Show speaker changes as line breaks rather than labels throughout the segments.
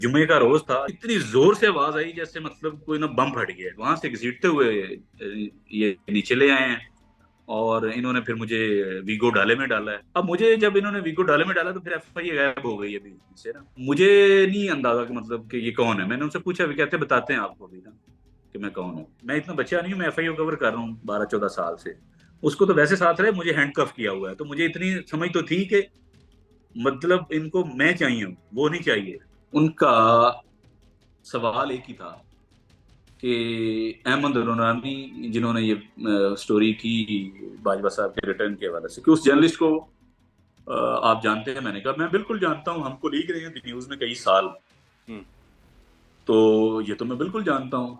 जुम्मे का रोज था, इतनी जोर से आवाज आई जैसे मतलब कोई ना बम फट गया। वहां से घसीटते हुए ये नीचे ले आए हैं और इन्होंने फिर मुझे वीगो डाले में डाला है। अब मुझे जब इन्होंने वीगो डाले में डाला तो फिर एफआईए गायब हो गई है बीच में से ना। मुझे नहीं अंदाजा कि मतलब कि ये कौन है। मैंने उनसे पूछा, भी कहते बताते हैं आपको अभी ना कि मैं कौन हूँ। मैं इतना बच्चा नहीं हूँ, मैं एफआईए कवर कर रहा हूँ 12-14 साल से। उसको तो वैसे साथ रहे, मुझे हैंडकफ किया हुआ है, तो मुझे इतनी समझ तो थी कि मतलब इनको मैं चाहिए हूँ, वो नहीं चाहिए। उनका सवाल एक ही था कि अहमद नूरानी जिन्होंने ये स्टोरी की बाजवा साहब के रिटर्न के हवाले से, कि उस जर्नलिस्ट को आप जानते हैं। मैंने कहा मैं बिल्कुल जानता हूँ, हमको लीक रहे हैं न्यूज में कई साल।
हम्म।
तो ये तो मैं बिल्कुल जानता हूँ।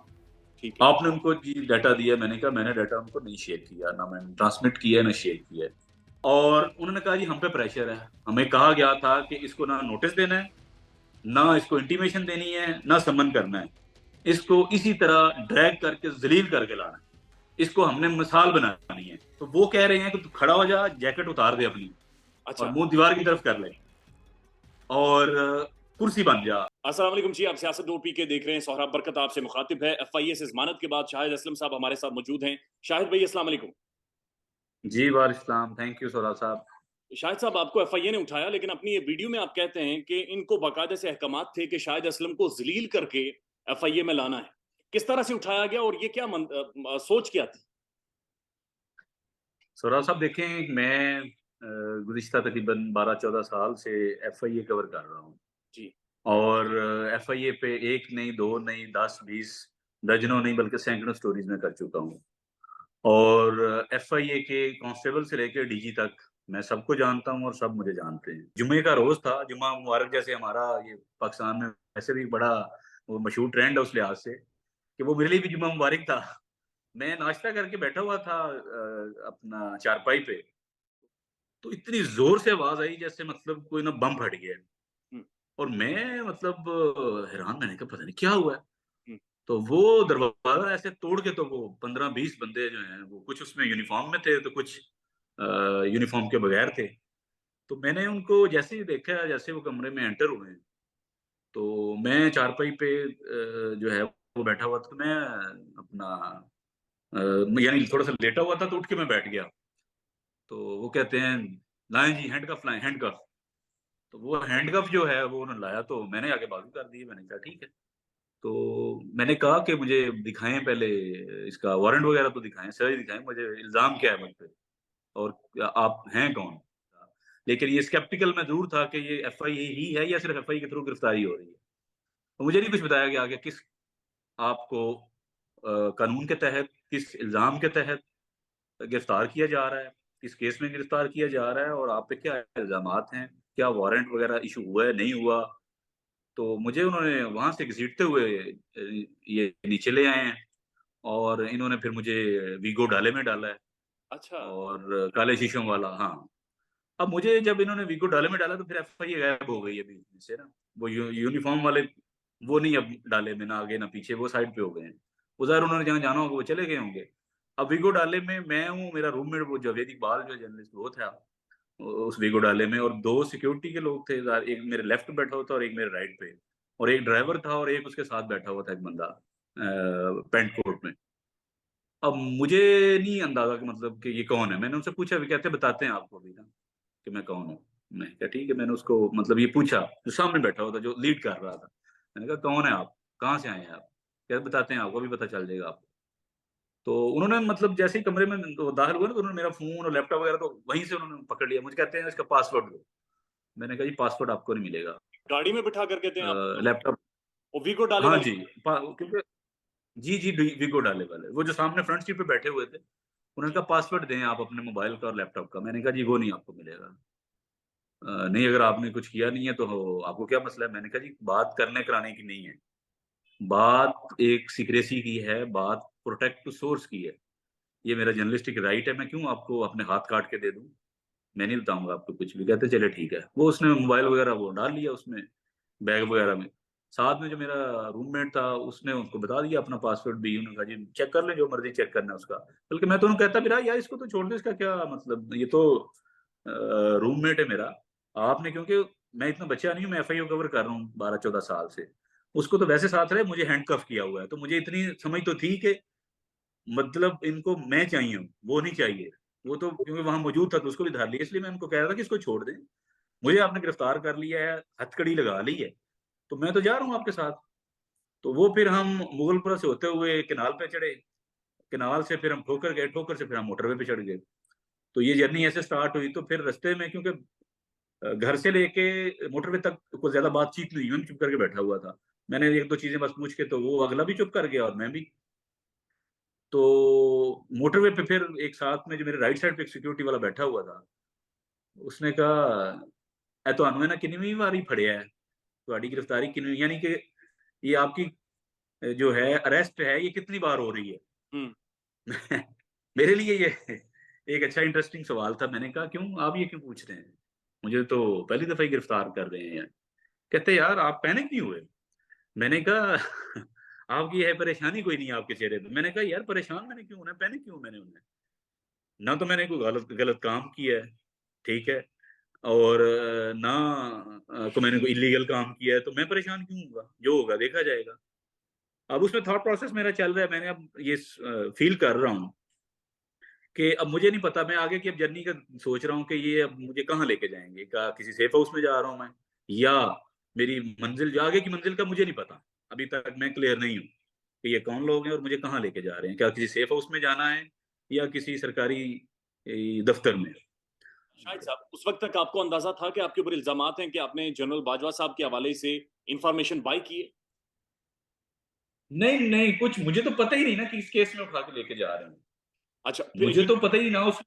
ठीक है।
आपने उनको जी डाटा दिया। मैंने कहा मैंने डाटा उनको नहीं शेयर किया, ना मैंने ट्रांसमिट किया ना शेयर किया है। और उन्होंने कहा जी हम पे प्रेशर है, हमें कहा गया था कि इसको ना नोटिस देना है, ना इसको इंटीमेशन देनी है, ना समन करना है। इसको इसी तरह ड्रैग करके जलील करके लाना है। इसको हमने मिसाल बनानी है। तो वो कह रहे हैं कि तू खड़ा हो जा, जैकेट उतार दे अपनी और
अच्छा।
मुंह दीवार की तरफ कर ले और कुर्सी बन जा।
अस्सलाम वालेकुम जी, आप सियासत डोर पी के देख रहे हैं। सोहराब बरकत आपसे मुखातिब है। एफआईए से जमानत के बाद शाहिद असलम साहब हमारे साथ मौजूद हैं। शाहिद भाई अस्सलाम वालेकुम।
जी वार इस्लाम, थैंक यू सोरा साहब।
शाहिद साहब, आपको एफआईए ने उठाया, लेकिन अपनी ये वीडियो में आप कहते हैं कि इनको बाकायदे से अहकामात थे कि शाहिद असलम को जलील करके एफआईए में लाना है। किस तरह से उठाया गया और ये क्या सोच क्या थी?
सोरा साहब देखें, मैं गुज़िश्ता तकरीबन 12-14 साल से एफआईए कवर कर रहा हूँ।
जी।
और एफआईए पे एक नहीं, दो नहीं, 10-20 दर्जनों नहीं बल्कि सैकड़ों स्टोरीज में कर चुका हूँ। और एफआईए के कांस्टेबल से लेकर डीजी तक मैं सबको जानता हूँ और सब मुझे जानते हैं। जुम्मे का रोज था, जुम्मा मुबारक जैसे हमारा ये पाकिस्तान में वैसे भी बड़ा वो मशहूर ट्रेंड है उस लिहाज से कि वो मेरे लिए भी जुम्मा मुबारक था। मैं नाश्ता करके बैठा हुआ था अपना चारपाई पे, तो इतनी जोर से आवाज आई जैसे मतलब कोई ना बम फट गया।
हम्म।
और मैं मतलब हैरान, मैंने कहा पता नहीं क्या हुआ है।
हम्म।
तो वो दरवाजा ऐसे तोड़ के, तो वो 15-20 बंदे जो हैं वो कुछ उसमें यूनिफॉर्म में थे तो कुछ यूनिफॉर्म के बगैर थे। तो मैंने उनको जैसे ही देखा, जैसे वो कमरे में एंटर हुए, तो मैं चारपाई पे जो है वो बैठा हुआ था। तो मैं अपना यानी थोड़ा सा लेटा हुआ था, तो उठ के मैं बैठ गया। तो वो कहते हैं लाएं जी हैंडकफ लाएं, हैंडकफ। तो वो हैंडकफ जो है वो उन्होंने लाया, तो मैंने आगे बाजू कर दी। मैंने कहा ठीक है। तो मैंने कहा कि मुझे दिखाएं पहले, इसका वारंट वगैरह तो दिखाएं, सर दिखाएं, मुझे इल्जाम क्या है मुझ पे और आप हैं कौन। लेकिन ये स्केप्टिकल मैं जरूर था कि ये एफआईए ही है या सिर्फ एफआईए के थ्रू गिरफ्तारी हो रही है। तो मुझे नहीं कुछ बताया गया कि किस आपको कानून के तहत, किस इल्जाम के तहत गिरफ्तार किया जा रहा है, किस केस में गिरफ्तार किया जा रहा है और आप पे क्या इल्जामात हैं, क्या वारंट वगैरह इशू हुआ है नहीं हुआ। तो मुझे उन्होंने वहां से घसीटते हुए ये नीचे ले आए हैं और इन्होंने फिर मुझे वीगो डाले में डाला है
अच्छा।
और काले शीशों वाला। हाँ। अब मुझे जब इन्होंने वीगो डाले में डाला तो फिर एफआईए गायब हो गई है बीच में से ना। वो यूनिफॉर्म वाले वो नहीं अब डाले में, ना आगे ना पीछे, वो साइड पे हो गए हैं। उधर उन्होंने जहाँ जाना होगा वो चले गए होंगे। अब वीगो डाले में मैं हूँ, मेरा रूममेट वो जावेद इकबाल जो जर्नलिस्ट वो था उस वीगो डाले में, और दो सिक्योरिटी के लोग थे। एक मेरे लेफ्ट पे बैठा हुआ था और एक मेरे राइट पे, और एक ड्राइवर था और एक उसके साथ बैठा हुआ था एक बंदा पेंट कोट में। अब मुझे नहीं अंदाजा कि मतलब कि ये कौन है। मैंने उनसे पूछा, भी कहते बताते हैं आपको अभी ना कि मैं कौन हूँ। मैंने कहा ठीक है। मैंने उसको मतलब ये पूछा, जो सामने बैठा हुआ था जो लीड कर रहा था। मैंने कहा कौन है आप, कहाँ से आए हैं आप। कहते बताते हैं आपको, अभी पता चल जाएगा आपको। तो उन्होंने मतलब जैसे ही कमरे में वो दाखिल हुआ ना, तो उन्होंने मेरा फोन और लैपटॉप वगैरह तो वहीं से उन्होंने पकड़ लिया। मुझे कहते हैं इसका पासवर्ड दो। मैंने कहा जी पासवर्ड आपको नहीं मिलेगा।
गाड़ी में बिठा करके थे आपको?
लैपटॉप।
और वीगो डाले
हाँ
वाले?
जी। क्योंकि जी जी वीगो डाले वाले वो जो सामने फ्रंट सीट पे बैठे हुए थे, उन्होंने कहा पासवर्ड दें आप अपने मोबाइल का और लैपटॉप का। मैंने कहा जी वो नहीं आपको मिलेगा। नहीं, अगर आपने कुछ किया नहीं है तो आपको क्या मसला है। मैंने कहा जी बात करने कराने की नहीं है, बात एक सीक्रेसी की है, बात प्रोटेक्ट टू सोर्स की है। ये मेरा जर्नलिस्टिक राइट है, मैं क्यों आपको अपने हाथ काट के दे दूं। मैं नहीं बताऊंगा आपको कुछ भी। कहते चले ठीक है। वो उसने मोबाइल वगैरह वो डाल लिया उसमें, बैग वगैरह में। साथ में जो मेरा रूममेट था उसने उसको बता दिया अपना पासवर्ड भी। उन्होंने कहा जी चेक कर ले, जो मर्जी चेक करना है उसका। बल्कि मैं तो उन्हें कहता भी रहा यार इसको तो छोड़ दो, इसका क्या मतलब, ये तो रूममेट है मेरा। आपने क्योंकि मैं इतना बच्चा नहीं हूँ, मैं एफआईओ कवर कर रहा हूँ 12-14 साल से। उसको तो वैसे साथ रहे, मुझे हैंडकफ किया हुआ है, तो मुझे इतनी समझ तो थी कि मतलब इनको मैं चाहिए हूँ, वो नहीं चाहिए। वो तो क्योंकि वहां मौजूद था तो उसको भी धर लिया, इसलिए मैं उनको कह रहा था कि इसको छोड़ दें। मुझे आपने गिरफ्तार कर लिया है, हथकड़ी लगा ली है, तो मैं तो जा रहा हूँ आपके साथ। तो वो फिर हम मुगलपुरा से होते हुए केनाल पे चढ़े, केनाल से फिर हम ठोकर गए, ठोकर से फिर हम मोटरवे पे चढ़ गए। तो ये जर्नी ऐसे स्टार्ट हुई। तो फिर रास्ते में, क्योंकि घर से लेके मोटरवे तक कोई ज्यादा बातचीत नहीं हुई, मैं चुप करके बैठा हुआ था। मैंने एक दो चीजें बस पूछ के, तो वो अगला भी चुप कर गया और मैं भी। तो मोटरवे पे फिर एक साथ में जो मेरे राइट साइड पे एक सिक्योरिटी वाला बैठा हुआ था, उसने कहा, "ए ਤੁਹਾਨੂੰ ना कितनी बारी फड़िया है, तुम्हारी गिरफ्तारी कितनी, यानी कि ये आपकी जो है अरेस्ट है, ये कितनी बार हो रही है?"
हम्म।
मेरे लिए ये एक अच्छा इंटरेस्टिंग सवाल था। मैंने कहा, क्यों आप ये क्यों पूछ रहे हैं, मुझे तो पहली दफा ही गिरफ्तार कर रहे हैं। कहते, यार आप पैनिक नहीं हुए? मैंने कहा, आपकी है परेशानी कोई नहीं है आपके चेहरे पे। मैंने कहा, यार परेशान मैंने क्यों होना है, पैनिक क्यों मैंने होना है? ना तो मैंने कोई गलत गलत काम किया है, ठीक है, और ना तो मैंने कोई इलीगल काम किया है, तो मैं परेशान क्यों होऊंगा? जो होगा देखा जाएगा। अब उसमें थॉट प्रोसेस मेरा चल रहा है, मैंने अब ये फील कर रहा हूँ कि अब मुझे नहीं पता, मैं आगे की अब जर्नी का सोच रहा हूँ कि ये अब मुझे कहाँ लेके जाएंगे। क्या किसी सेफ हाउस में जा रहा हूँ मैं, या मेरी मंजिल, जो आगे की मंजिल का मुझे नहीं पता। अभी तक मैं क्लियर नहीं हूँ कि ये कौन लोग हैं और मुझे कहाँ लेके जा रहे हैं। क्या किसी सेफ हाउस में जाना है या किसी सरकारी दफ्तर में?
शाहिद साहब, उस वक्त तक आपको अंदाजा था कि आपके ऊपर इल्जामात हैं कि आपने जनरल बाजवा साहब के हवाले से इंफॉर्मेशन बाय की है?
नहीं नहीं, कुछ मुझे तो पता ही नहीं ना कि इस केस में उठा के लेके जा रहे हैं।
अच्छा, फिर
मुझे
ये
तो पता ही ना उस,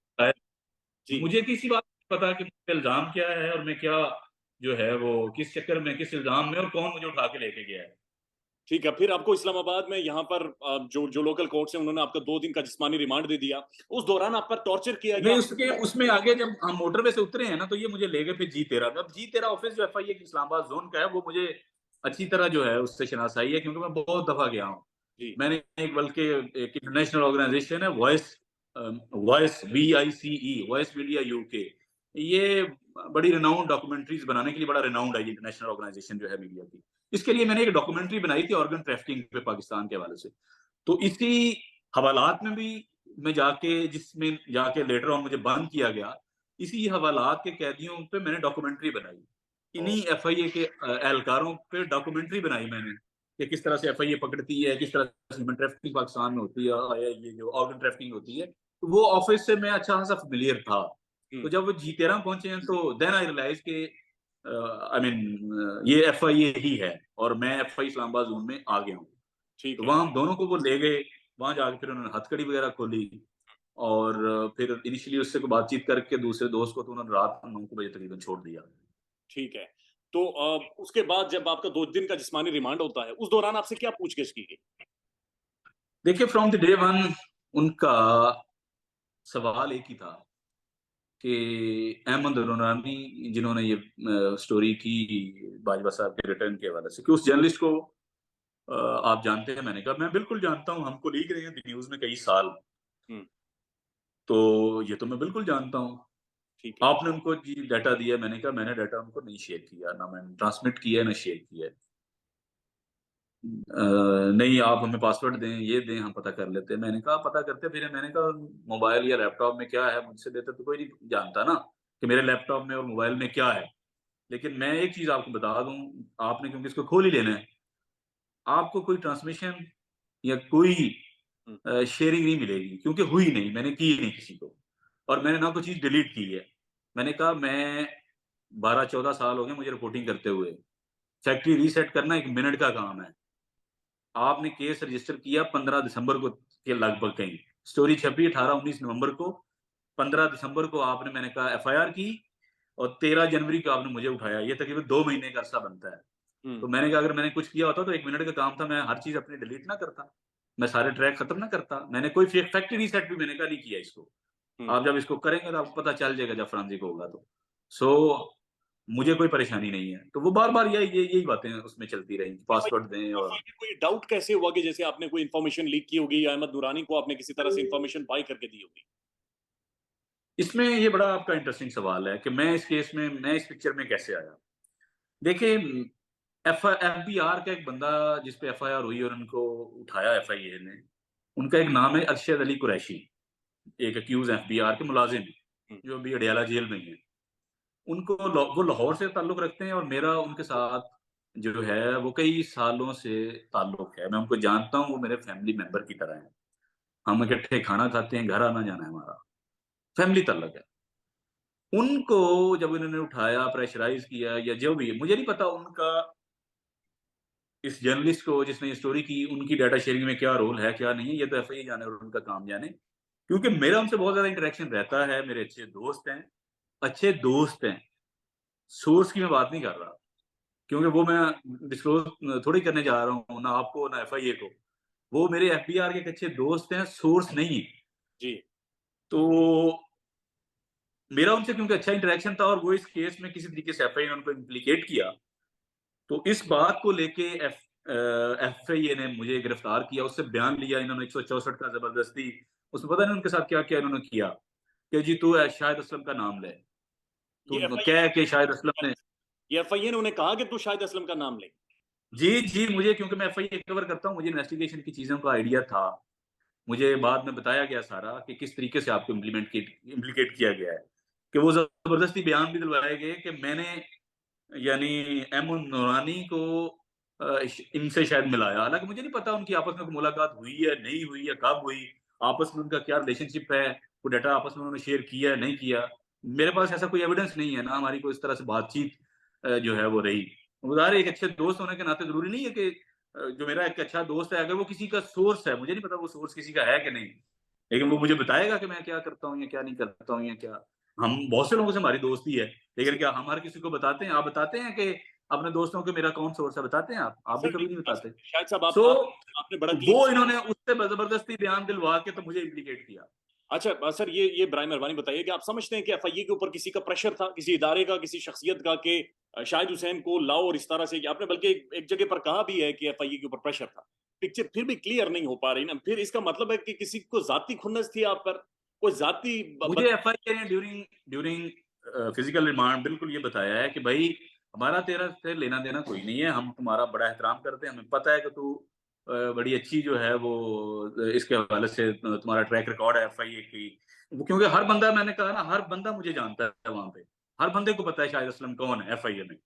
जी,
मुझे किसी बात नहीं पता कि मेरा इल्जाम क्या है और मैं क्या, जो है वो किस चक्कर में, किस इल्जाम में, और कौन मुझे उठा के लेके गया है।
ठीक है। फिर आपको इस्लामाबाद में यहाँ पर जो जो लोकल कोर्ट्स हैं उन्होंने आपका 2 दिन का जिस्मानी रिमांड दे दिया। उस दौरान आप पर टॉर्चर किया गया?
नहीं, उसके उसमें आगे जब हम मोटरवे से उतरे हैं ना, तो ये मुझे ले गए फिर जी13 में। अब जी13 ऑफिस जो एफआईए की इस्लामाबाद जोन का है, वो मुझे अच्छी तरह जो है उससे शनासाई है, क्योंकि मैं बहुत दफा गया हूँ।
जी,
मैंने एक, बल्कि एक इंटरनेशनल ऑर्गेनाइजेशन है, voice, voice VICE, voice media UK, ये बड़ी रिनाउंड डॉक्यूमेंट्रीज बनाने के लिए बड़ा रिनाउंड है, ये इंटरनेशनल ऑर्गेनाइजेशन जो है मीडिया की। इसके लिए मैंने एक डॉक्यूमेंट्री बनाई थी ऑर्गन ट्रैफिकिंग पे पाकिस्तान के हवाले से। तो इसी हवालात में भी मैं जाके, जिसमें जाके लेटर ऑन मुझे बंद किया गया, इसी हवालात के कैदियों पे मैंने डॉक्यूमेंट्री बनाई।
ओ,
इन्हीं एफआईए के एहलकारों पे डॉक्यूमेंट्री बनाई मैंने, कि किस तरह से एफआईए पकड़ती है, किस तरह से ह्यूमन ट्रैफिकिंग पाकिस्तान में होती है, ये जो ऑर्गन ट्रैफिकिंग होती है। तो वो ऑफिस से मैं अच्छा खासा फेमिलियर था। तो
हम्म,
जब वो जी13 पहुंचे हैं, तो देन आई रियलाइज के आई मीन ये एफआईए ही है, और मैं एफआई इस्लामाबाद जोन में आ गया हूँ।
ठीक
तो
है,
वहां हम दोनों को वो ले गए। वहां जाके फिर उन्होंने हथकड़ी वगैरह खोली, और फिर इनिशियली उससे को बातचीत करके दूसरे दोस्त को, तो उन्होंने रात 9 बजे तकरीबन छोड़ दिया।
ठीक है। तो उसके बाद जब आपका 2 दिन का जिस्मानी रिमांड होता है, उस दौरान आपसे क्या पूछगिछ की गई?
देखिए, फ्रॉम द डे वन उनका सवाल एक ही था कि अहमद नूरानी, जिन्होंने ये स्टोरी की बाजवा साहब के रिटर्न के हवाले से, कि उस जर्नलिस्ट को आप जानते हैं? मैंने कहा, मैं बिल्कुल जानता हूँ, हमको लीक रहे हैं न्यूज में कई साल।
हम्म,
तो ये तो मैं बिल्कुल जानता हूँ।
ठीक है,
आपने उनको जी डाटा दिया? मैंने कहा, मैंने डाटा उनको नहीं शेयर किया, ना मैंने ट्रांसमिट किया है, ना शेयर किया है। नहीं, आप हमें पासवर्ड दें, ये दें, हम पता कर लेते हैं। मैंने कहा, पता करते फिर। मैंने कहा, मोबाइल या लैपटॉप में क्या है मुझसे देते तो कोई नहीं जानता ना कि मेरे लैपटॉप में और मोबाइल में क्या है। लेकिन मैं एक चीज आपको बता दूं, आपने क्योंकि इसको खोल ही लेना है, आपको कोई ट्रांसमिशन या कोई
हम्म,
शेयरिंग नहीं मिलेगी, क्योंकि हुई नहीं, मैंने की नहीं किसी को। और मैंने ना कोई चीज डिलीट की है। मैंने कहा, मैं 12-14 साल हो गए मुझे रिपोर्टिंग करते हुए। फैक्ट्री रीसेट करना 1 मिनट का काम है। आपने केस रजिस्टर किया 15 दिसंबर को के लगभग, कहीं स्टोरी छपी 18-19 नवंबर को, 15 दिसंबर को आपने, मैंने कहा, एफआईआर की, और 13 जनवरी को आपने मुझे उठाया। ये तकरीबन 2 महीने का अरसा बनता है।
हम्म,
तो मैंने कहा, अगर मैंने कुछ किया होता तो 1 मिनट का काम था, मैं हर चीज अपनी डिलीट ना करता, मैं सारे ट्रैक खत्म ना करता। मैंने कोई फैक्ट्री रीसेट भी, मैंने कहा, नहीं किया इसको।
हम्म।
आप जब इसको करेंगे तो आपको पता चल जाएगा, जब फ्रांजिक होगा तो। सो मुझे कोई परेशानी नहीं है। तो वो बार बार यही बातें उसमें चलती रही, पासवर्ड दें और।
एफआईए कोई डाउट कैसे हुआ कि जैसे आपने कोई इन्फॉर्मेशन लीक की होगी या अहमद नूरानी को आपने किसी तरह से इन्फॉर्मेशन बाय करके दी होगी?
इसमें ये बड़ा आपका इंटरेस्टिंग सवाल है कि मैं इस केस में, मैं इस पिक्चर में कैसे आया। देखिए एफबीआर का एक बंदा जिस पे एफआईआर हुई और उनको उठाया एफआईए ने, उनका एक नाम है अरशद अली कुरैशी, एक अक्यूज एफबीआर के मुलाजिम हैं,
हुँ,
जो अभी अडयाला जेल में ही है। उनको वो लाहौर से ताल्लुक रखते हैं और मेरा उनके साथ जो है वो कई सालों से ताल्लुक है। मैं उनको जानता हूँ, वो मेरे फैमिली मेंबर की तरह हैं। हम इकट्ठे खाना खाते हैं, घर आना-जाना है हमारा, फैमिली ताल्लुक है। उनको जब इन्होंने उठाया, प्रेशराइज़ किया या जो भी है, मुझे नहीं पता उनका इस जर्नलिस्ट को जिसने ये स्टोरी की, उनकी डाटा शेयरिंग में क्या रोल है, क्या नहीं है, ये तो एफआईए जाने और उनका काम जाने। क्योंकि मेरा उनसे बहुत ज़्यादा इंटरेक्शन रहता है, मेरे अच्छे दोस्त हैं। सोर्स की मैं बात नहीं कर रहा, क्योंकि वो मैं डिस्क्लोज़ थोड़ी करने जा रहा हूँ, ना आपको, ना एफआईए को। वो मेरे एफबीआर के एक अच्छे दोस्त हैं, सोर्स नहीं है।
जी।
तो मेरा उनसे क्योंकि अच्छा इंटरेक्शन था और वो इस केस में किसी तरीके से एफआईए ने उनको इम्प्लीकेट किया, तो इस बात को लेके एफआईए ने मुझे गिरफ्तार किया, उससे बयान लिया इन्होंने 164 का ज़बरदस्ती, उसमें पता नहीं उनके साथ क्या-क्या इन्होंने किया, कि जी तू शाहिद असलम का नाम ले। तो
ये
उनको
एफआईए
कह के शाहिद असलम
ने
ने
ये एफआईए ने उन्हें कहा कि तू शाहिद असलम का नाम ले।
जी, जी, मुझे क्योंकि मैं एफआईए कवर करता हूँ, मुझे इन्वेस्टिगेशन की चीज़ों का आइडिया था। मुझे बाद में बताया गया सारा कि किस तरीके से आपको इम्प्लीकेट किया गया है, कि वो ज़बरदस्ती बयान भी दिलवाए गए कि मैंने यानी एम नूरानी को इनसे शायद मिलाया। हालाँकि मुझे नहीं पता उनकी आपस में कोई मुलाकात हुई है, नहीं हुई है, कब हुई, आपस में उनका क्या रिलेशनशिप है, कोई डाटा आपस में उन्होंने शेयर किया है, नहीं किया। मेरे पास ऐसा कोई एविडेंस नहीं है, ना हमारी कोई इस तरह से बातचीत जो है वो रही। ज़ाहिर है एक अच्छे दोस्त होने के नाते ज़रूरी नहीं है कि जो मेरा एक अच्छा दोस्त है, अगर वो किसी का सोर्स है, मुझे नहीं पता वो सोर्स किसी का है कि नहीं। लेकिन वो मुझे बताएगा कि मैं क्या करता हूँ या क्या नहीं करता हूँ या क्या हम बहुत से लोगों से हमारी दोस्ती है, लेकिन क्या हम हर किसी को बताते हैं? आप बताते हैं कि अपने दोस्तों को मेरा कौन सोर्स है, बताते हैं आप? आप भी
सर
कभी नहीं
नहीं,
बताते।
शाहिद साहब
सो
आपने बड़ा क्लीन
वो इन्होंने उससे ज़बरदस्ती बयान दिलवा के तो मुझे इम्प्लीकेट किया।
अच्छा सर ये बराए मेहरबानी बताइए कि आप समझते हैं कि एफआईए के ऊपर किसी का प्रेशर था, किसी इदारे का, किसी शख्सियत का कि शाहिद हुसैन को लाओ और इस तरह से कि आपने बल्कि एक जगह पर कहा भी है कि एफआईए के ऊपर प्रेशर था। पिक्चर फिर भी क्लियर नहीं हो पा रही ना, फिर इसका मतलब है कि किसी को ज़ाती खुन्नस थी आप पर, कोई ज़ाती ब
मुझे
बद
एफआईए ने ड्यूरिंग ड्यूरिंग फिजिकल रिमांड बिल्कुल ये बताया है कि भाई हमारा तेरा से लेना देना कोई नहीं है, हम तुम्हारा बड़ा एहतराम करते हैं, हमें पता है कि तू बड़ी अच्छी जो है वो इसके हवाले से तुम्हारा ट्रैक रिकॉर्ड है एफआईए की। वो क्योंकि हर बंदा मैंने कहा ना हर बंदा मुझे जानता है वहाँ पे। हर बंदे को पता है शाहिद असलम कौन है एफआईए में।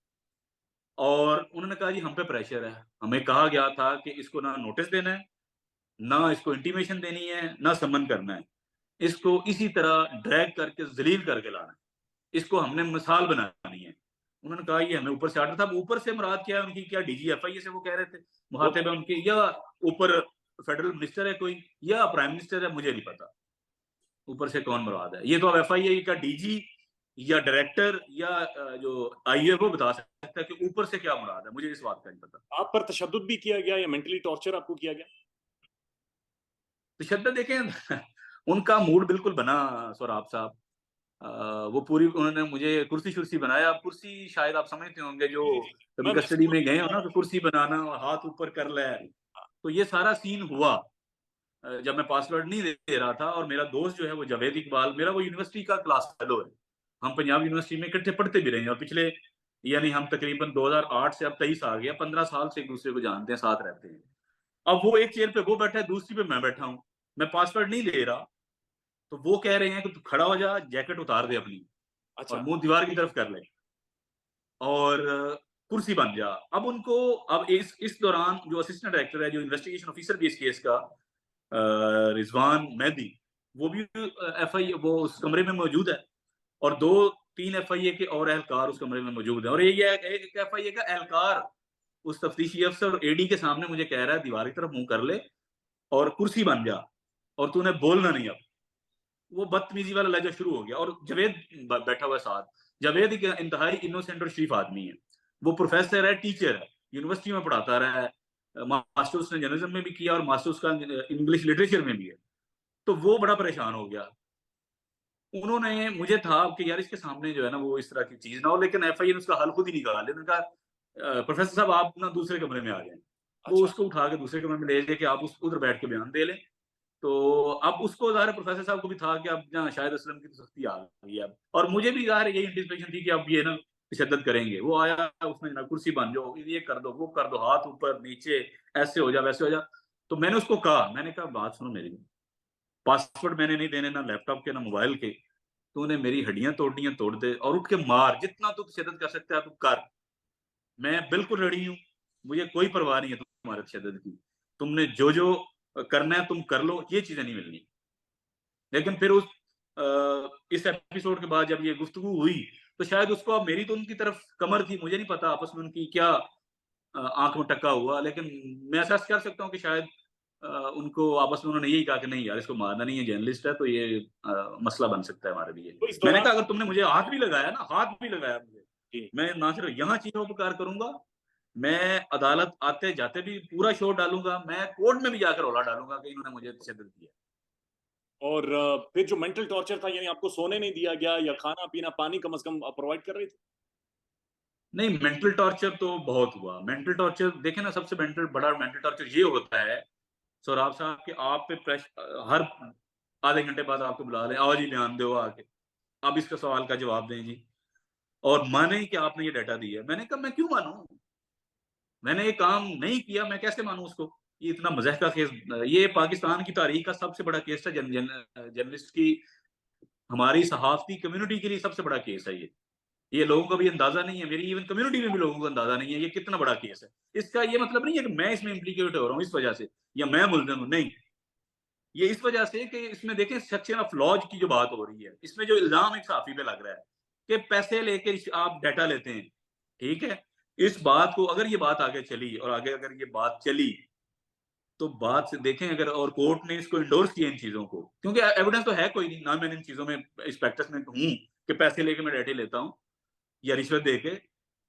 और उन्होंने कहा जी हम पे प्रेशर है। हमें कहा गया था कि इसको ना नोटिस देना है, ना इसको इंटीमेशन देनी है, ना समन करना है। इसको इसी तरह ड्रैग करके ज़लील करके लाना है। इसको हमने मिसाल बनानी है। उन्होंने कहा ये हमें ऊपर से आर्डर था। ऊपर से मुराद क्या है उनकी, क्या डीजी एफआईए से वो कह रहे थे,
वो
मुखातिब
तो
है उनके, या ऊपर फेडरल मिनिस्टर है कोई, या प्राइम मिनिस्टर है, मुझे नहीं पता। ऊपर से कौन मुराद है? ये तो अब एफआईए का डीजी या डायरेक्टर या जो आईए वो बता सकता है कि ऊपर से क्या मुराद है, मुझे इस बात का नहीं पता।
आप पर तशद्दुद भी किया गया या मेंटली टॉर्चर आपको किया गया?
तशद्दुद देखें उनका मूड बिल्कुल बना सोराब साहब। वो पूरी उन्होंने मुझे कुर्सी-शुर्सी बनाया। अब कुर्सी शायद आप समझते होंगे जो
जी, जी, जी।
कभी
मैं
कस्टडी
समझ
में गए हो
गया।
ना तो कुर्सी बनाना और हाथ ऊपर कर ले।
हाँ,
तो ये सारा सीन हुआ जब मैं पासवर्ड नहीं दे रहा था और मेरा दोस्त जो है वो जावेद इकबाल मेरा वो यूनिवर्सिटी का क्लास फेलो है। हम पंजाब यूनिवर्सिटी में इकट्ठे पढ़ते भी रहे हैं और पिछले यानी हम तकरीबन 2008 से अब 23 आ गया, 15 साल से एक-दूसरे को जानते हैं, साथ रहते हैं। अब वो एक चेयर पे वो बैठा है, दूसरी पे मैं बैठा हूँ। मैं पासवर्ड नहीं ले रहा, तो वो कह रहे हैं कि तू खड़ा हो जा, जैकेट उतार दे अपनी और
अच्छा।
मुँह दीवार की तरफ कर ले और कुर्सी बन जा। अब उनको अब इस दौरान जो असिस्टेंट डायरेक्टर है, जो इन्वेस्टिगेशन ऑफिसर भी इस केस का रिज़वान मेहदी, वो भी एफआई वो उस कमरे में मौजूद है और 2-3 एफआईए के और एहलकार उस कमरे में मौजूद हैं और ये एक एफआईए का एहलकार उस तफ्तीशी अफसर और एडी के सामने मुझे कह रहा है दीवार की तरफ मुँह कर ले और कुर्सी बन जा और तूने बोलना नहीं अब। वो बदतमीज़ी वाला लहज़ा शुरू हो गया और जावेद बैठा हुआ है साथ। जावेद एक इंतहाई इनोसेंट और शरीफ आदमी है। वो प्रोफ़ेसर है, टीचर है, यूनिवर्सिटी में पढ़ाता रहा है। मास्टर्स उसने जर्नलिज़्म में भी किया और मास्टर्स उसका इंग्लिश लिटरेचर में भी है। तो वो बड़ा परेशान हो गया। उन्होंने मुझे था कि यार इसके सामने जो है ना वो इस तरह की चीज़ ना हो, लेकिन एफआईए ने उसका हल खुद ही निकाला। उन्होंने कहा प्रोफ़ेसर साहब आप ना दूसरे कमरे में आ जाएँ। वो
अच्छा।
उसको उठा के दूसरे कमरे में ले जाके आप उस उधर बैठ के बयान दे लें। तो अब उसको ज़ाहिर है प्रोफ़ेसर साहब को भी था कि अब ना शाहिद असलम की तो सख्ती आ गई है अब और मुझे भी ज़ाहिर है यही एंटीसिपेशन थी कि अब ये ना तशद्दुद करेंगे। वो आया, उसने ना कुर्सी बांध लो, ये कर दो, वो कर दो, हाथ ऊपर नीचे, ऐसे हो जा वैसे हो जा। तो मैंने उसको कहा, मैंने कहा बात सुनो मेरी, पासवर्ड मैंने नहीं देने ना लैपटॉप के ना मोबाइल के, तूने मेरी हड्डियां तोड़नी है तोड़ दे और उठ के मार, जितना तू तशद्दुद कर सकता है तू कर, मैं बिल्कुल रेडी हूँ, मुझे कोई परवाह नहीं है तुम्हारे तशद्दुद की, तुमने जो जो करना है तुम कर लो, ये चीजें नहीं मिलनी। लेकिन फिर इस एपिसोड के बाद जब ये गुफ्तगू हुई, तो शायद उसको, अब मेरी तो उनकी तरफ कमर थी, मुझे नहीं पता आपस में उनकी क्या आंख में टक्का हुआ, लेकिन मैं ऐसा कर सकता हूँ कि शायद उनको आपस में उन्होंने यही कहा कि नहीं यार इसको मारना नहीं है, जर्नलिस्ट है, तो ये मसला बन सकता है हमारे लिए।
तो इस
मैंने
दौरान
कहा अगर तुमने मुझे हाथ भी लगाया ना, हाथ भी लगाया मुझे,
जी,
मैं ना सिर्फ यहाँ चीजोपकार करूंगा, मैं अदालत आते जाते भी पूरा शोर डालूंगा, मैं कोर्ट में भी जाकर रौला डालूंगा कि इन्होंने मुझे तशद्दुद किया।
और फिर जो मेंटल टॉर्चर था, यानी आपको सोने नहीं दिया गया या खाना पीना पानी कम से कम प्रोवाइड कर रहे थे?
नहीं, मेंटल टॉर्चर तो बहुत हुआ। मेंटल टॉर्चर देखें ना, सबसे बड़ा मेंटल टॉर्चर ये होता है सोराब साहब कि आप पे हर आधे घंटे बाद आपको बुला लें, आओ जी बयान दो आके, आप इसका सवाल का जवाब दें जी, और माने कि आपने ये डाटा दिया है। मैंने कहा मैं क्यों मानूं, मैंने ये काम नहीं किया, मैं कैसे मानूं उसको। ये इतना मज़ाक का केस, ये पाकिस्तान की तारीख का सबसे बड़ा केस था, जर्नलिस्ट की, हमारी सहाफ़ती कम्युनिटी के लिए सबसे बड़ा केस है ये। ये लोगों को भी अंदाजा नहीं है, मेरी इवन कम्युनिटी में भी लोगों को अंदाजा नहीं है ये कितना बड़ा केस है। इसका ये मतलब नहीं है कि मैं इसमें इम्प्लीकेट हो रहा हूँ इस वजह से, या मैं मुल्ज़िम हूँ, नहीं। ये इस वजह से कि इसमें देखें सेक्शन ऑफ लॉज की जो बात हो रही है, इसमें जो इल्ज़ाम एक सहाफ़ी पे लग रहा है कि पैसे लेके आप डाटा लेते हैं, ठीक है? इस बात को, अगर ये बात आगे चली और आगे अगर ये बात चली, तो बात से देखें अगर, और कोर्ट ने इसको इंडोर्स किया इन चीज़ों को, क्योंकि एविडेंस तो है कोई नहीं, ना मैंने इन चीज़ों में इस प्रैक्टिस में हूँ कि पैसे लेके मैं डाटे लेता हूँ या रिश्वत देके।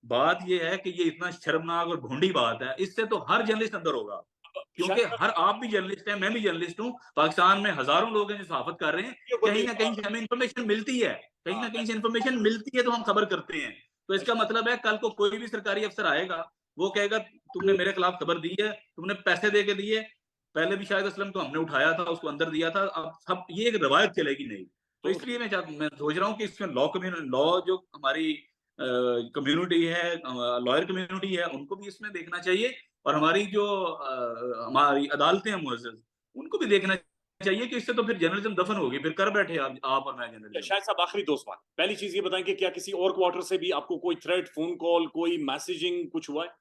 बात ये है कि ये इतना शर्मनाक और भोंडी बात है, इससे तो हर जर्नलिस्ट अंदर होगा। क्योंकि
शायद
हर, आप भी जर्नलिस्ट हैं, मैं भी जर्नलिस्ट हूँ, पाकिस्तान में हज़ारों लोग हैं जो सहाफ़त कर रहे हैं, कहीं न कहीं से हमें इन्फॉर्मेशन मिलती है, कहीं न कहीं से इन्फॉर्मेशन मिलती है तो हम खबर करते हैं। तो इसका मतलब है कल को कोई भी सरकारी अफ़सर आएगा, वो कहेगा तुमने मेरे खिलाफ खबर दी है, तुमने पैसे दे के दिए, पहले भी शाहिद असलम को हमने उठाया था, उसको अंदर दिया था, अब सब ये एक रवायत चलेगी नहीं। तो
तो
इसलिए मैं सोच रहा हूँ कि इसमें लॉ जो हमारी कम्युनिटी है, लॉयर कम्युनिटी है, उनको भी इसमें देखना चाहिए, और हमारी जो हमारी अदालतें हैं मुअज़्ज़ज़, उनको भी देखना चाहिए कि इससे तो फिर जर्नलिज़्म दफ़न होगी, फिर कर बैठे आप और मैं जर्नलिज़्म।
शायद साहब आखिरी 2 सवाल। पहली चीज़ ये बताएँ कि क्या किसी और क्वार्टर से भी आपको कोई थ्रेट, फ़ोन कॉल, कोई मैसेजिंग कुछ हुआ है?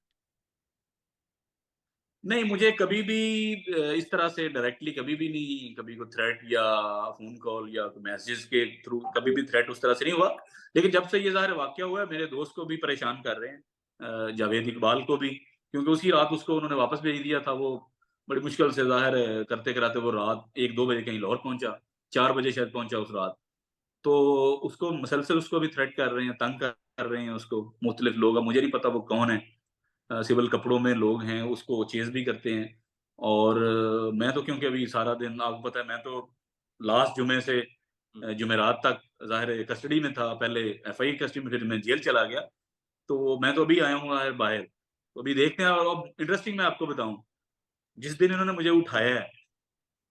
नहीं, मुझे कभी भी इस तरह से डायरेक्टली कभी भी नहीं, कभी कोई थ्रेट या फ़ोन कॉल या मैसेज के थ्रू कभी भी थ्रेट उस तरह से नहीं हुआ। लेकिन जब से ये ज़ाहिर वाक़या हुआ है, मेरे दोस्त को भी परेशान कर रहे हैं, जावेद इकबाल को भी, क्योंकि उसी रात उसको उन्होंने वापस भेज दिया था। वो बड़ी मुश्किल से ज़ाहिर है करते-कराते वो रात 1-2 बजे कहीं लाहौर पहुँचा, 4 बजे शायद पहुँचा उस रात। तो उसको मुसलसल उसको भी थ्रेट कर रहे हैं, तंग कर रहे हैं उसको मुख्तलिफ लोग, अब मुझे नहीं पता वो कौन है। सिविल कपड़ों में लोग हैं, उसको चेज़ भी करते हैं। और मैं तो, क्योंकि अभी सारा दिन आपको पता है, मैं तो लास्ट जुमे से
हुँ।
जुमेरात तक ज़ाहिर है कस्टडी में था, पहले एफआई कस्टडी में, फिर मैं जेल चला गया। तो मैं तो अभी आया हूँ बाहर। तो अभी देखते हैं, और अब इंटरेस्टिंग मैं आपको बताऊँ, जिस दिन इन्होंने मुझे उठाया है,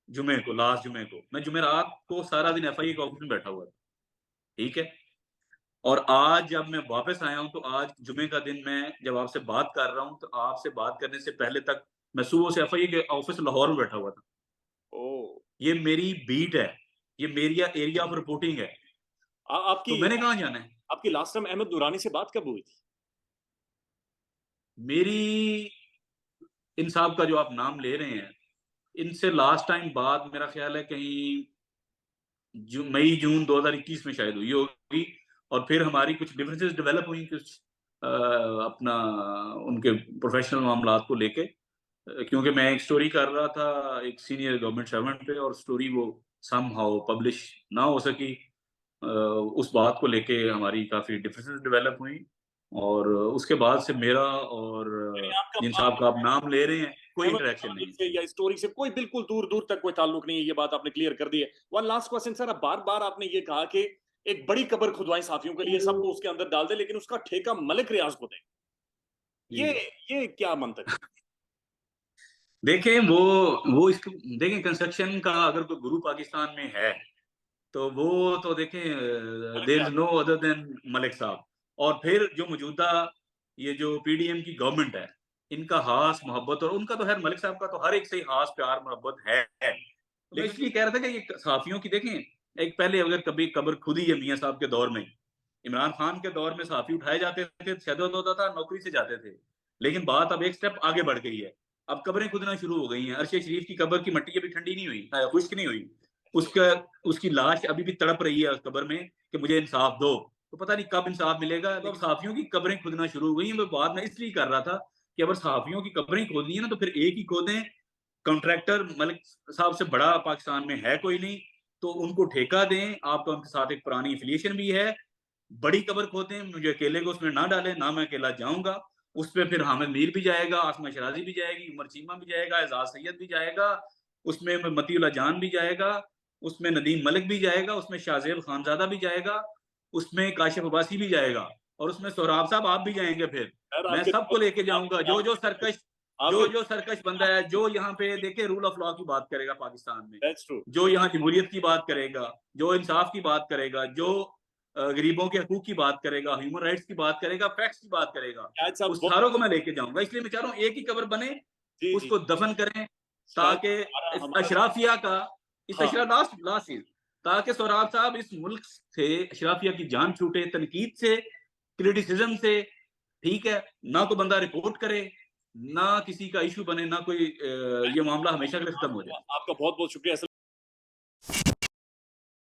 जुमे को, लास्ट जुमे को, मैं जुमेरात को सारा दिन एफआई के ऑफ़िस में बैठा हुआ था, ठीक है? और आज जब मैं वापस आया हूँ, तो आज जुमे का दिन, मैं जब आपसे बात कर रहा हूँ, तो आपसे बात करने से पहले तक मैं सुबह से एफआई के ऑफिस लाहौर में बैठा हुआ था।
ओह!
ये मेरी बीट है, ये मेरी एरिया ऑफ रिपोर्टिंग है,
आपकी
तो मैंने कहाँ जाना है?
आपकी लास्ट टाइम अहमद नूरानी से बात कब हुई थी?
मेरी, इन साहब का जो आप नाम ले रहे हैं, इनसे लास्ट टाइम बात मेरा ख़्याल है कहीं मई-जून 2021 में शायद हुई होगी, और फिर हमारी कुछ डिफरेंसेस डेवलप हुई, कुछ अपना उनके प्रोफ़ेशनल मामलात को लेके। क्योंकि मैं एक स्टोरी कर रहा था एक सीनियर गवर्नमेंट सर्वेंट पे, और स्टोरी वो समहाउ पब्लिश ना हो सकी। उस बात को लेके हमारी काफ़ी डिफरेंसेस डेवलप हुई, और उसके बाद से मेरा और
यानी आपका
जिन साहब का आप नाम ले रहे हैं, कोई
अहमद
इंटरैक्शन
नूरानी
नहीं है।
से या स्टोरी से कोई बिल्कुल दूर-दूर तक कोई ताल्लुक नहीं है, ये बात आपने क्लियर कर दी है। वन लास्ट क्वेश्चन सर, अब बार-बार आपने ये कहा कि एक बड़ी कब्र खुदवाएँ साथियों के लिए, सबको उसके अंदर डाल दें, लेकिन उसका ठेका मलिक रियाज़ को दें। ये
जी।
ये क्या मंतक है?
देखें वो इसको देखें, कंस्ट्रक्शन का अगर कोई गुरु पाकिस्तान में है, तो वो तो देखें
Malik
there is
Riyaz.
No other than Malik साहब। और फिर जो मौजूदा ये जो पीडीएम की गवर्नमेंट है, इनका हास मोहब्बत, और उनका तो खैर मलिक साहब का तो हर एक से ही हास प्यार मोहब्बत है। लेकिन इसलिए कह रहा था कि ये सहाफियों की देखें, एक पहले अगर कभी कब्र खुदी है मियाँ साहब के दौर में, इमरान खान के दौर में सहाफी उठाए जाते थे, तशद्दुद होता था, नौकरी से जाते थे। लेकिन बात अब एक स्टेप आगे बढ़ गई है। अब कब्रें खुदना शुरू हो गई हैं। अरशे शरीफ की कब्र की मिट्टी अभी ठंडी नहीं हुई, खुश्क नहीं हुई। उसका उसकी लाश अभी भी तड़प रही है उस कब्र में कि मुझे इंसाफ दो। तो पता नहीं कब इंसाफ मिलेगा। तो अब सहाफियों की कब्रें खुदना शुरू हो गई हैं। मैं बात मैं इसलिए कर रहा था कि अगर सहाफियों की कब्रें खोदनी है ना, तो फिर एक ही खोदें। कॉन्ट्रैक्टर मलिक साहब से बड़ा पाकिस्तान में है कोई नहीं, तो उनको ठेका दें। आपका उनके साथ एक पुरानी एफिलिएशन भी है। बड़ी कब्र खोदें, मुझे अकेले को उसमें ना डालें, ना मैं अकेला जाऊंगा। उसमें फिर हामिद मीर भी जाएगा, आसमा शराजी भी जाएगी, उमर चीमा भी जाएगा, एजाज सैयद भी जाएगा, उसमें मतीउल्लाह जान भी जाएगा, उसमें नदीम मलिक भी जाएगा, उसमें शाहजेब खानजादा भी जाएगा, उसमें काशिफ अब्बासी भी जाएगा, और उसमें सोहराब साहब आप भी जाएंगे। फिर
यार
मैं
आपके
सबको लेके जाऊंगा। जो जो सरकश
आपके
जो सरकश बंदा है, जो यहाँ पे देखे रूल ऑफ लॉ की बात करेगा पाकिस्तान में,
दैट्स ट्रू।
जो यहाँ जमहूरियत की बात करेगा, जो इंसाफ की बात करेगा, जो गरीबों के हकूक की बात करेगा, ह्यूमन राइट्स की बात करेगा, फैक्ट्स की बात करेगा,
शाहिद साहब
उस सारों को मैं लेके जाऊंगा। इसलिए मैं चाह रहा हूँ एक ही कब्र बने,
जी जी।
उसको दफन करें,
शाहिद
ताकि
हमारा
इस
हमारा
अशराफिया का इस
हाँ।
अशरा लास्ट लास्ट चीज, ताकि सोहराब साहब इस मुल्क से अशराफिया की जान छूटे, तनकीद से, क्रिटिसिज्म से। ठीक है ना, कोई बंदा रिपोर्ट करे, ना किसी का इशू बने, ना कोई ये मामला हमेशा के लिए खत्म हो जाए।
आपका बहुत बहुत शुक्रिया।